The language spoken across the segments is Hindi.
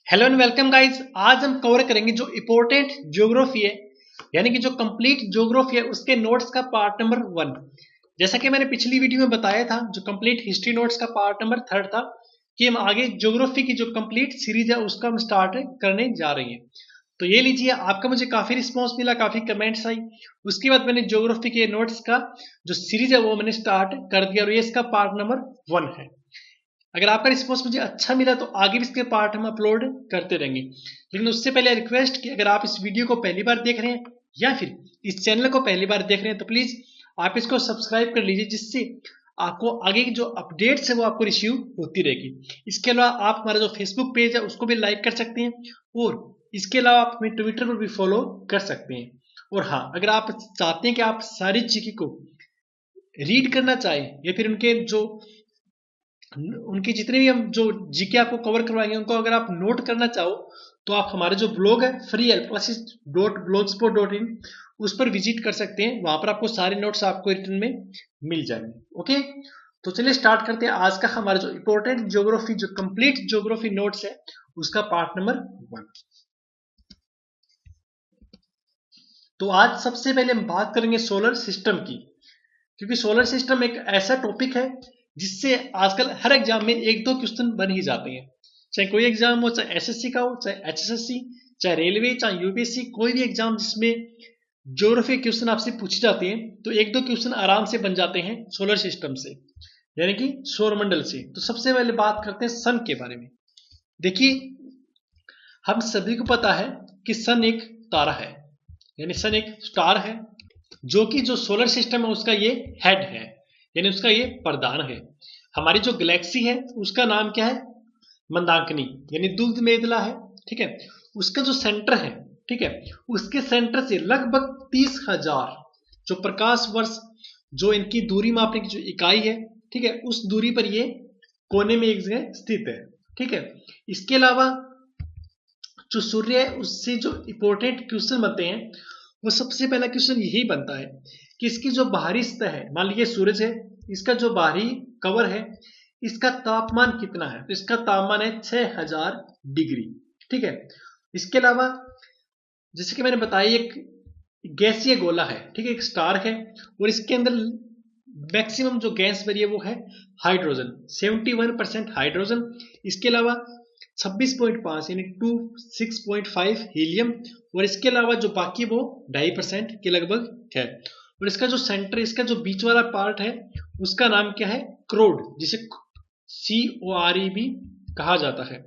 Hello and welcome guys. आज हम कवर करेंगे जो इम्पोर्टेंट ज्योग्राफी है, यानी कि जो कंप्लीट ज्योग्राफी है उसके नोट्स का पार्ट नंबर 1। जैसा कि मैंने पिछली वीडियो में बताया था, जो कंप्लीट हिस्ट्री नोट्स का पार्ट नंबर 3 था कि हम आगे ज्योग्राफी की जो कंप्लीट सीरीज है उसका हम स्टार्ट करने जा रहे हैं। तो ये लीजिए, आपका मुझे काफी रिस्पॉन्स मिला, काफी कमेंट्स आई। उसके बाद मैंने ज्योग्राफी के नोट्स का जो सीरीज है वो मैंने स्टार्ट कर दिया और ये इसका पार्ट नंबर 1 है। अगर आपका रिस्पॉन्स मुझे अच्छा मिला तो आगे भी इसके पार्ट हम अपलोड करते रहेंगे, लेकिन उससे पहले रिक्वेस्ट कि अगर आप इस वीडियो को पहली बार देख रहे हैं या फिर इस चैनल को पहली बार देख रहे हैं तो प्लीज आप इसको सब्सक्राइब कर लीजिए, जिससे आपको आगे की जो अपडेट्स है वो आपको रिसीव होती रहेगी। इसके अलावा आप हमारा जो फेसबुक पेज है उसको भी लाइक कर सकते हैं और इसके अलावा आप हमें ट्विटर पर भी फॉलो कर सकते हैं। और हाँ, अगर आप चाहते हैं कि आप सारी चीज़ को रीड करना चाहें या फिर उनकी जितने भी हम जो जीके आपको कवर करवाएंगे उनको अगर आप नोट करना चाहो तो आप हमारे जो ब्लॉग है freehelpclasses.blogspot.in उस पर विजिट कर सकते हैं। वहां पर आपको सारे नोट्स आपको रिटर्न में मिल जाएंगे। ओके, तो चलिए स्टार्ट करते हैं आज का हमारा जो इम्पोर्टेंट ज्योग्राफी, जो कंप्लीट ज्योग्राफी नोट्स है उसका पार्ट नंबर 1। तो आज सबसे पहले हम बात करेंगे सोलर सिस्टम की, क्योंकि सोलर सिस्टम एक ऐसा टॉपिक है जिससे आजकल हर एग्जाम में एक दो क्वेश्चन बन ही जाते हैं। चाहे कोई एग्जाम हो, चाहे एसएससी का हो, चाहे एचएसएससी, चाहे रेलवे, चाहे यूपीएससी, कोई भी एग्जाम जिसमें ज्योग्राफी क्वेश्चन आपसे पूछे जाते हैं तो एक दो क्वेश्चन आराम से बन जाते हैं सोलर सिस्टम से, यानी कि सौरमंडल से। तो सबसे पहले बात करते हैं सन के बारे में। देखिए, हम सभी को पता है कि सन एक तारा है, यानी सन एक स्टार है, जो कि जो सोलर सिस्टम है उसका ये हेड है, यानी उसका ये प्रधान है। हमारी जो गैलेक्सी है उसका नाम क्या है? मंदाकिनी, यानी दूध मेदला है। ठीक है, उसका जो सेंटर है, ठीक है, उसके सेंटर से लगभग 30,000 जो प्रकाश वर्ष, जो इनकी दूरी मापने की जो इकाई है, ठीक है, उस दूरी पर ये कोने में एक जगह स्थित है। ठीक है, इसके अलावा जो सूर्य है उससे जो इंपॉर्टेंट क्वेश्चन बनते हैं वो सबसे पहला क्वेश्चन यही बनता है कि इसकी जो बाहरी सतह है, मान लीजिए सूरज है, इसका जो बाहरी कवर है इसका तापमान कितना है? तो इसका तापमान है 6000 डिग्री। ठीक है, इसके अलावा जैसे कि मैंने बताया एक गैसीय गोला है, ठीक है, एक स्टार है और इसके अंदर मैक्सिमम जो गैस भरी है वो है हाइड्रोजन, 71% हाइड्रोजन। इसके अलावा 26.5 यानी 26.5 हीलियम और इसके अलावा जो बाकी वो 2.5% के लगभग है। और इसका जो सेंटर, इसका जो बीच वाला पार्ट है उसका नाम क्या है? क्रोड, जिसे CORE भी कहा जाता है।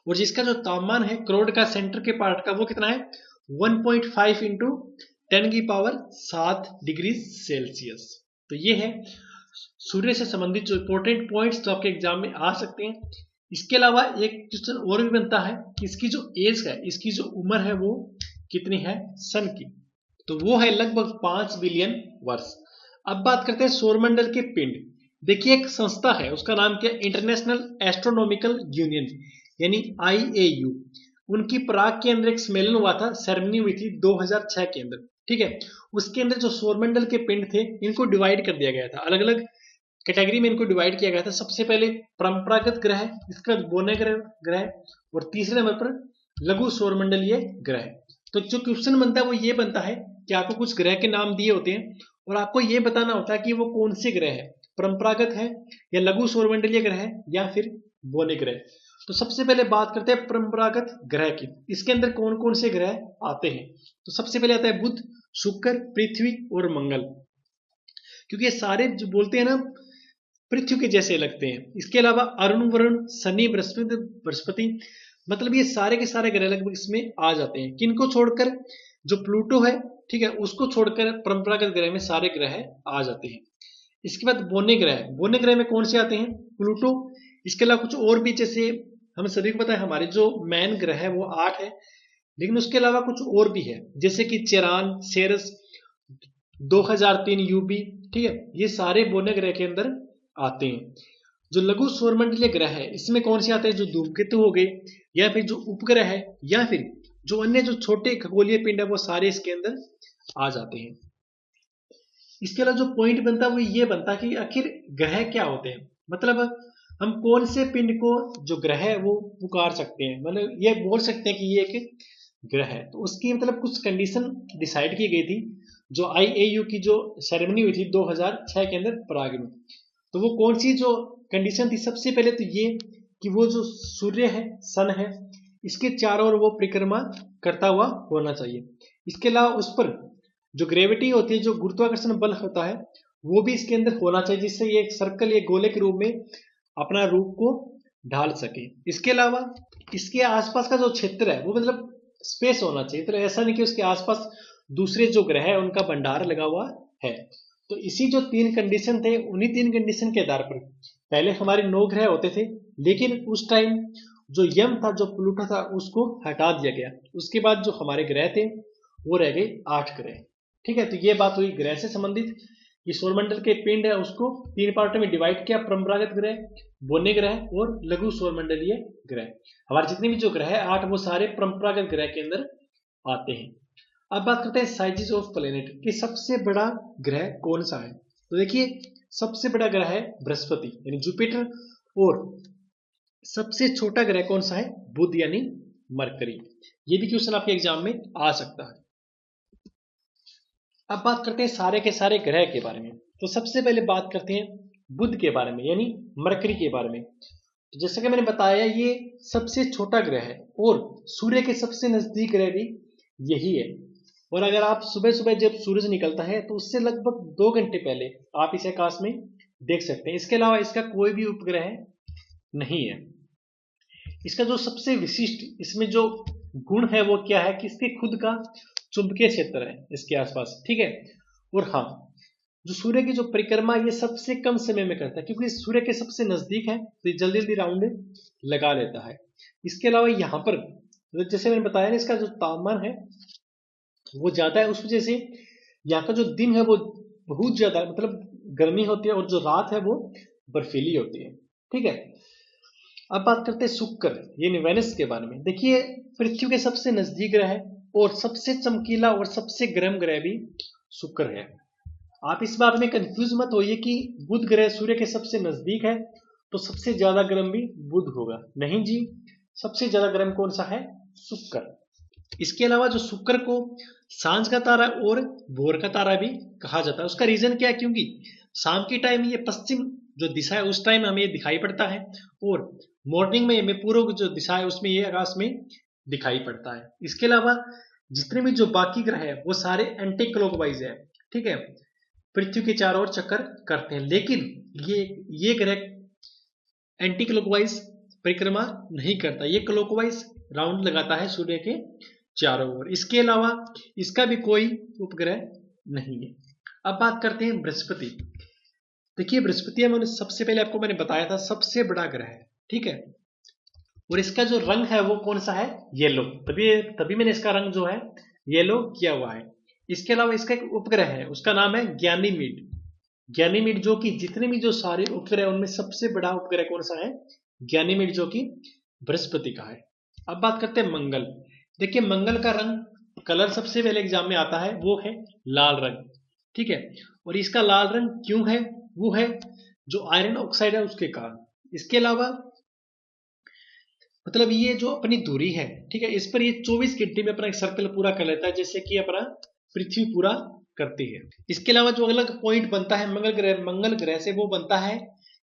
और जिसका जो तापमान है क्रोड का सेंटर के पार्ट का वो कितना है? 1.5 इंटू 10⁻7 डिग्री सेल्सियस। तो ये है सूर्य से संबंधित जो इंपॉर्टेंट पॉइंट्स जो आपके एग्जाम में आ सकते हैं। इसके अलावा एक क्वेश्चन और भी बनता है कि इसकी जो एज है, इसकी जो उम्र है वो कितनी है सन की? तो वो है लगभग 5 बिलियन वर्ष। अब बात करते हैं सौरमंडल के पिंड। देखिए, एक संस्था है उसका नाम क्या है? इंटरनेशनल एस्ट्रोनॉमिकल यूनियन, यानी IAU। उनकी प्राग के अंदर एक सम्मेलन हुआ था, सेरेमनी हुई थी 2006 के अंदर। ठीक है, उसके अंदर जो सौरमंडल के पिंड थे इनको डिवाइड कर दिया गया था, अलग अलग कैटेगरी में इनको डिवाइड किया गया था। सबसे पहले परंपरागत ग्रह, इसका बोने ग्रह और तीसरे नंबर पर लघु सौरमंडलीय ग्रह। तो जो क्वेश्चन बनता है वो ये बनता है कि आपको कुछ ग्रह के नाम दिए होते हैं और आपको ये बताना होता है कि वो कौन से ग्रह है, परंपरागत है या लघु सौरमंडलीय ग्रह है या फिर बोने ग्रह। तो सबसे पहले बात करते हैं परंपरागत ग्रह की। इसके अंदर कौन कौन से ग्रह आते हैं? तो सबसे पहले आता है बुध, शुक्र, पृथ्वी और मंगल, क्योंकि ये सारे जो बोलते हैं ना पृथ्वी के जैसे लगते हैं। इसके अलावा अरुण, वरुण, शनि, बृहस्पति, मतलब ये सारे के सारे ग्रह लगभग इसमें आ जाते हैं। किनको छोड़कर? जो प्लूटो है, ठीक है, उसको छोड़कर परंपरागत ग्रह में सारे ग्रह आ जाते हैं। इसके बाद बोने ग्रह, बोने ग्रह में कौन से आते हैं? प्लूटो। इसके अलावा कुछ और भी, जैसे हम सभी को पता है हमारे जो मैन ग्रह है वो 8 है, लेकिन उसके अलावा कुछ और भी है जैसे कि चेरान, सेरस, 2003 UB। ठीक है, ये सारे बोने ग्रह के अंदर आते हैं। जो लघु सौरमंडलीय ग्रह है इसमें कौन से आते हैं? जो धूमकेतु हो गए या फिर जो उपग्रह है या फिर जो अन्य जो छोटे खगोलीय पिंड है वो सारे इसके अंदर आ जाते हैं। इसके अलावा जो पॉइंट बनता है वो ये बनता है कि आखिर ग्रह क्या होते हैं। मतलब हम कौन से पिंड को जो ग्रह है वो पुकार सकते हैं, मतलब ये बोल सकते हैं कि ये एक ग्रह है। तो उसकी मतलब कुछ कंडीशन डिसाइड की गई थी, जो IAU की जो सेरेमनी हुई थी 2006 के अंदर प्राग में। तो वो कौन सी जो कंडीशन थी, सबसे पहले तो ये कि वो जो सूर्य है, सन है, इसके चारों ओर वो परिक्रमा करता हुआ होना चाहिए। इसके अलावा उस पर जो ग्रेविटी होती है, जो गुरुत्वाकर्षण बल होता है, वो भी इसके अंदर होना चाहिए, जिससे ये एक सर्कल, ये गोले के रूप में अपना रूप को ढाल सके। इसके अलावा इसके आसपास का जो क्षेत्र है वो मतलब स्पेस होना चाहिए, तो ऐसा नहीं कि उसके आसपास दूसरे जो ग्रह है उनका भंडार लगा हुआ है। तो इसी जो 3 कंडीशन थे, उन्हीं 3 कंडीशन के आधार पर पहले हमारे 9 ग्रह होते थे, लेकिन उस टाइम जो यम था, जो प्लूटो था, उसको हटा दिया गया। उसके बाद जो हमारे ग्रह थे वो रह गए 8 ग्रह। ठीक है, तो ये बात हुई ग्रह से संबंधित। ये सौरमंडल के पिंड है उसको 3 पार्टों में डिवाइड किया, परंपरागत ग्रह, बोने ग्रह और लघु सौरमंडलीय ग्रह। हमारे जितने भी जो ग्रह है 8, वो सारे परंपरागत ग्रह के अंदर आते हैं। अब बात करते हैं साइजेस ऑफ प्लेनेट कि सबसे बड़ा ग्रह कौन सा है। तो देखिए, सबसे बड़ा ग्रह है बृहस्पति यानी जुपिटर, और सबसे छोटा ग्रह कौन सा है, बुध यानी मरकरी। ये भी क्वेश्चन आपके एग्जाम में आ सकता है। अब बात करते हैं सारे के सारे ग्रह के बारे में। तो सबसे पहले बात करते हैं बुध के बारे में यानी मरकरी के बारे में। तो जैसा कि मैंने बताया, ये सबसे छोटा ग्रह है और सूर्य के सबसे नजदीक ग्रह भी यही है। और अगर आप सुबह सुबह जब सूरज निकलता है तो उससे लगभग 2 घंटे पहले आप इसे आकाश में देख सकते हैं। इसके अलावा इसका कोई भी उपग्रह नहीं है। इसका जो सबसे विशिष्ट इसमें जो गुण है वो क्या है कि इसके खुद का चुंबकीय क्षेत्र है इसके आसपास। ठीक है, और हाँ, जो सूर्य की जो परिक्रमा ये सबसे कम समय में करता है, क्योंकि सूर्य के सबसे नजदीक है तो ये जल्दी जल्दी राउंड लगा लेता है। इसके अलावा यहाँ पर जैसे मैंने बताया ना, इसका जो तापमान है वो ज्यादा है, उस वजह से यहाँ का जो दिन है वो बहुत ज्यादा मतलब गर्मी होती है, और जो रात है वो बर्फीली होती है। ठीक है, अब बात करते हैं शुक्र यानी वेनस के बारे में। देखिए, पृथ्वी के सबसे नजदीक ग्रह है और सबसे चमकीला और सबसे गर्म ग्रह भी शुक्र है। आप इस बात में कंफ्यूज मत होइए कि बुध ग्रह सूर्य के सबसे नजदीक है तो सबसे ज्यादा गर्म भी बुध होगा। नहीं जी, सबसे ज्यादा गर्म कौन सा है, शुक्र। इसके अलावा जो शुक्र को सांझ का तारा और भोर का तारा भी कहा जाता है। उसका रीजन क्या है, क्योंकि शाम के टाइम ये पश्चिम जो दिशा है उस टाइम हमें दिखाई पड़ता है, और मॉर्निंग में हमें पूर्व जो दिशा है उसमें ये आकाश में दिखाई पड़ता है। इसके अलावा जितने भी जो बाकी ग्रह है वो सारे एंटी क्लॉकवाइज है। ठीक है, पृथ्वी के चारों ओर चक्कर करते हैं, लेकिन ये ग्रह एंटी क्लॉकवाइज परिक्रमा नहीं करता, ये क्लॉकवाइज राउंड लगाता है सूर्य के चारों ओर। इसके अलावा इसका भी कोई उपग्रह नहीं है। अब बात करते हैं बृहस्पति। देखिए, बृहस्पति मैंने सबसे पहले आपको मैंने बताया था सबसे बड़ा ग्रह है। ठीक है, और इसका जो रंग है वो कौन सा है, येलो। तभी मैंने इसका रंग जो है येलो किया हुआ है। इसके अलावा इसका एक उपग्रह है, उसका नाम है ज्ञानीमीड। ज्ञानीमीड जो कि जितने भी जो सारे उपग्रह उनमें सबसे बड़ा उपग्रह कौन सा है, ज्ञानीमीड, जो कि बृहस्पति का है। अब बात करते हैं मंगल। देखिए, मंगल का रंग कलर सबसे पहले एग्जाम में आता है वो है लाल रंग। ठीक है, और इसका लाल रंग क्यों है, वो है जो आयरन ऑक्साइड है उसके कारण। इसके अलावा मतलब ये जो अपनी दूरी है, ठीक है, इस पर ये 24 घंटे में अपना एक सर्कल पूरा कर लेता है, जैसे कि अपना पृथ्वी पूरा करती है। इसके अलावा जो अलग पॉइंट बनता है मंगल ग्रह से, वो बनता है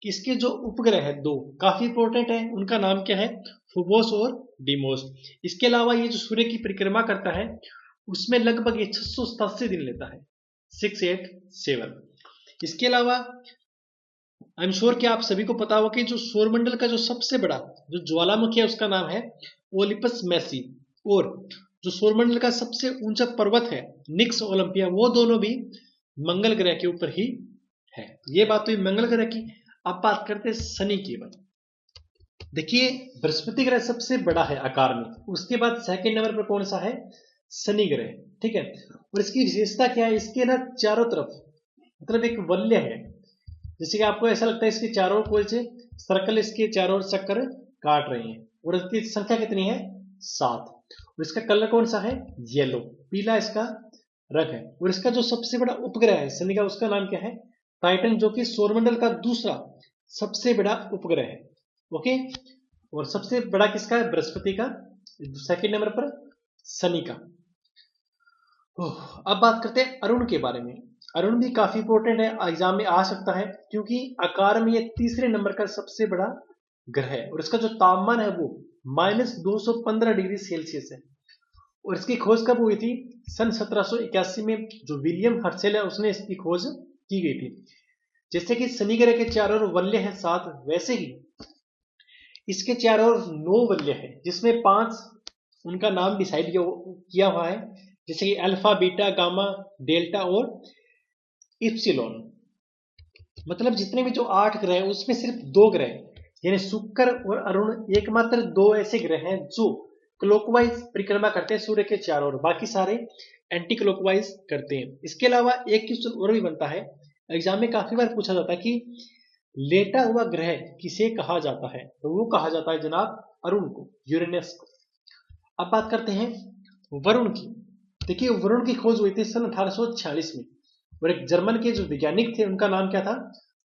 कि इसके जो उपग्रह है 2 काफी इंपॉर्टेंट है, उनका नाम क्या है, फोबोस और डीमोस। इसके अलावा ये जो सूर्य की परिक्रमा करता है उसमें लगभग ये 687 दिन लेता है, 687। इसके अलावा आई एम श्योर कि आप सभी को पता होगा कि जो सौरमंडल का जो सबसे बड़ा जो ज्वालामुखी है उसका नाम है ओलिपस मैसी, और जो सौरमंडल का सबसे ऊंचा पर्वत है निक्स ओलंपिया, वो दोनों भी मंगल ग्रह के ऊपर ही है। ये बात हुई मंगल ग्रह की। अब बात करते हैं शनि की बात। देखिए, बृहस्पति ग्रह सबसे बड़ा है आकार में, उसके बाद सेकंड नंबर पर कौन सा है, शनि ग्रह। ठीक है, और इसकी विशेषता क्या है, इसके ना चारों तरफ मतलब एक वलय है, जैसे कि आपको ऐसा लगता है इसके चारों कोई से सर्कल इसके चारों चक्कर काट रहे हैं, और इसकी संख्या कितनी है, 7। और इसका कलर कौन सा है, येलो, पीला इसका रंग है। और इसका जो सबसे बड़ा उपग्रह है शनि का, उसका नाम क्या है, टाइटन, जो कि सौरमंडल का दूसरा सबसे बड़ा उपग्रह है। ओके, और सबसे बड़ा किसका है? बृहस्पति का। सेकंड नंबर पर शनि का। अब बात करते हैं अरुण के बारे में। अरुण भी काफी इंपॉर्टेंट है, एग्जाम में आ सकता है, क्योंकि आकार में ये तीसरे नंबर का सबसे बड़ा ग्रह है और इसका जो तापमान है वो -215 डिग्री सेल्सियस है। और इसकी खोज कब हुई थी? सन 1781 में जो विलियम हर्शेल है उसने इसकी खोज की गई थी। जैसे कि शनि ग्रह के चारों ओर वलय है 7, वैसे ही इसके चारों ओर 9 वलय है, जिसमें 5 उनका नाम डिसाइड किया हुआ है, जैसे कि अल्फा, बीटा, गामा, डेल्टा और इप्सिलॉन। मतलब जितने भी जो 8 ग्रह हैं उसमें सिर्फ 2 ग्रह यानी शुक्र और अरुण एकमात्र 2 ऐसे ग्रह हैं जो क्लॉकवाइज परिक्रमा करते हैं सूर्य के चारों ओर, बाकी सारे एंटी क्लॉकवाइज करते हैं। इसके अलावा एक क्वेश्चन और भी बनता है, एग्जाम में काफी बार पूछा जाता है कि लेटा हुआ ग्रह किसे कहा जाता है? तो वो कहा जाता है जनाब अरुण को, यूरेनस को। अब बात करते हैं वरुण की। देखिए वरुण की खोज हुई थी सन 1846 में और एक जर्मन के जो वैज्ञानिक थे उनका नाम क्या था?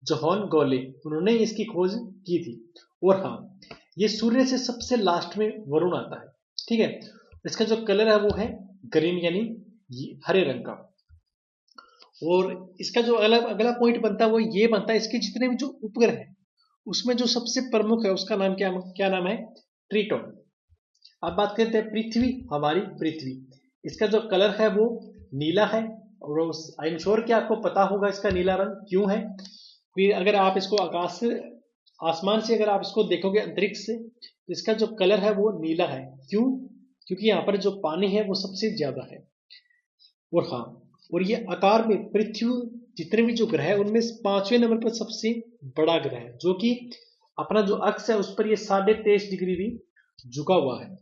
जोहान गोले। उन्होंने इसकी खोज की थी। और हाँ, ये सूर्य से सबसे लास्ट में वरुण आता है, ठीक है। इसका जो कलर है वो है ग्रीन यानी हरे रंग का। और इसका जो अगला पॉइंट बनता है वो ये बनता है, इसके जितने भी जो उपग्रह है उसमें जो सबसे प्रमुख है उसका नाम क्या नाम है? ट्रिटोन। अब बात करते हैं पृथ्वी, हमारी पृथ्वी। इसका जो कलर है वो नीला है और आई एम श्योर कि आपको पता होगा इसका नीला रंग क्यों है। फिर अगर आप इसको आकाश से, आसमान से अगर आप इसको देखोगे अंतरिक्ष से, तो इसका जो कलर है वो नीला है। क्यों? क्योंकि यहाँ पर जो पानी है वो सबसे ज्यादा है। और हाँ, और ये आकार में पृथ्वी जितने भी जो ग्रह है उनमें 5वें नंबर पर सबसे बड़ा ग्रह है, जो कि अपना जो अक्ष है उस पर ये 23.5 डिग्री भी झुका हुआ है।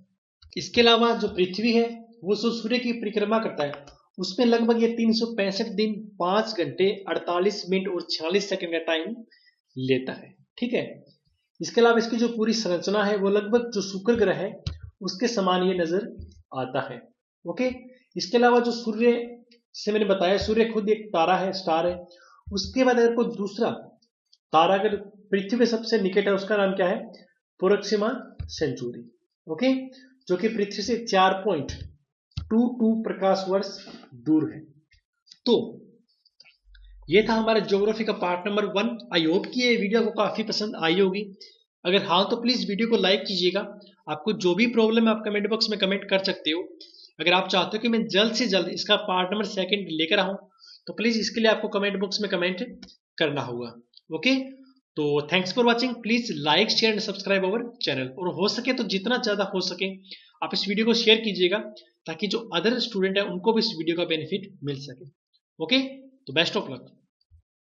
इसके अलावा जो पृथ्वी है वो सूर्य की परिक्रमा करता है, उसमें लगभग ये 365 दिन 5 घंटे 48 मिनट और 46 सेकंड का टाइम लेता है, ठीक है। इसके अलावा इसकी जो पूरी संरचना है वो लगभग जो शुक्र ग्रह है उसके समान ये नजर आता है। ओके, इसके अलावा जो सूर्य से मैंने बताया, सूर्य खुद एक तारा है, स्टार है। उसके बाद अगर कोई दूसरा तारा अगर पृथ्वी के सबसे निकट है उसका नाम क्या है? Proxima Centauri. ओके, जो कि पृथ्वी से 4.22 प्रकाश वर्ष दूर है। तो ये था हमारा ज्योग्राफी का पार्ट नंबर 1। आई होप कि ये वीडियो को काफी पसंद आई होगी। अगर हाँ तो प्लीज वीडियो को लाइक कीजिएगा। आपको जो भी प्रॉब्लम है आप कमेंट बॉक्स में कमेंट कर सकते हो। अगर आप चाहते हो कि मैं जल्द से जल्द इसका पार्ट नंबर 2 लेकर आऊं तो प्लीज इसके लिए आपको कमेंट बॉक्स में कमेंट करना होगा। ओके, तो thanks for watching. Please like, share and subscribe our channel, और हो सके तो जितना ज्यादा हो सके आप इस वीडियो को शेयर कीजिएगा ताकि जो अदर स्टूडेंट है उनको भी इस वीडियो का बेनिफिट मिल सके। ओके, तो बेस्ट ऑफ लक।